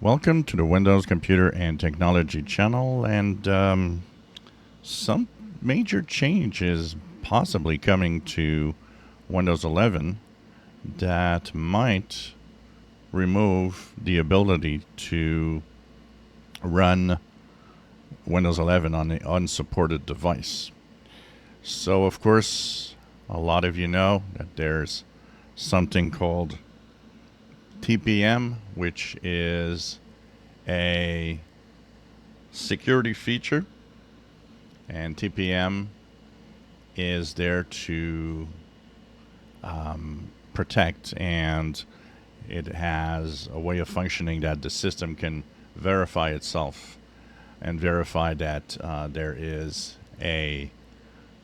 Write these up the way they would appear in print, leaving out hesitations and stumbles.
Welcome to the Windows Computer and Technology channel, and some major change is possibly coming to Windows 11 that might remove the ability to run Windows 11 on the unsupported device. So, of course, a lot of you know that there's something called TPM, which is a security feature, and TPM is there to protect, and it has a way of functioning that the system can verify itself and verify that there is a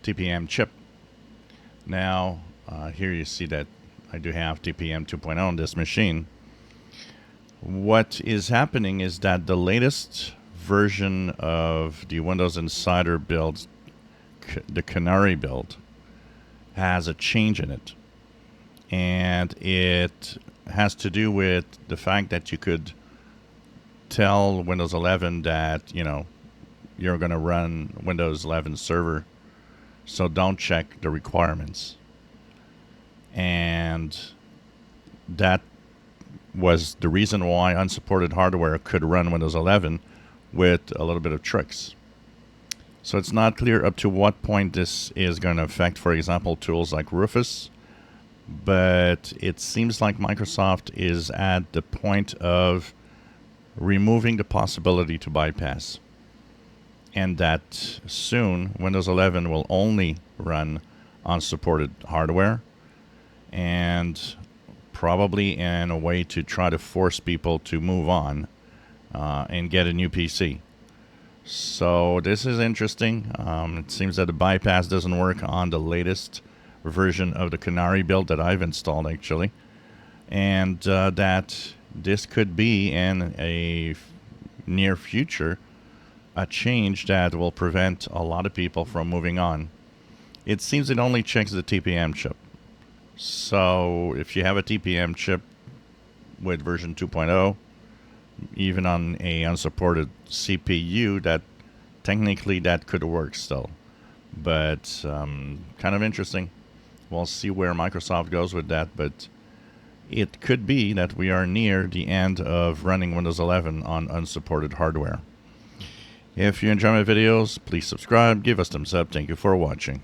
TPM chip. Now, here you see that I do have TPM 2.0 on this machine. What is happening is that the latest version of the Windows Insider build, the Canary build, has a change in it. And it has to do with the fact that you could tell Windows 11 that, you're going to run Windows 11 server, so don't check the requirements. And that was the reason why unsupported hardware could run Windows 11 with a little bit of tricks. So it's not clear up to what point this is going to affect, for example, tools like Rufus, but it seems like Microsoft is at the point of removing the possibility to bypass, and that soon Windows 11 will only run unsupported hardware, and probably in a way to try to force people to move on and get a new PC. So this is interesting. It seems that the bypass doesn't work on the latest version of the Canary build that I've installed, actually, and that this could be in a near future a change that will prevent a lot of people from moving on. It seems it only checks the TPM chip. So if you have a TPM chip with version 2.0, even on a unsupported CPU, that technically that could work still. But kind of interesting. We'll see where Microsoft goes with that, but it could be that we are near the end of running Windows 11 on unsupported hardware. If you enjoy my videos, please subscribe, give us thumbs up. Thank you for watching.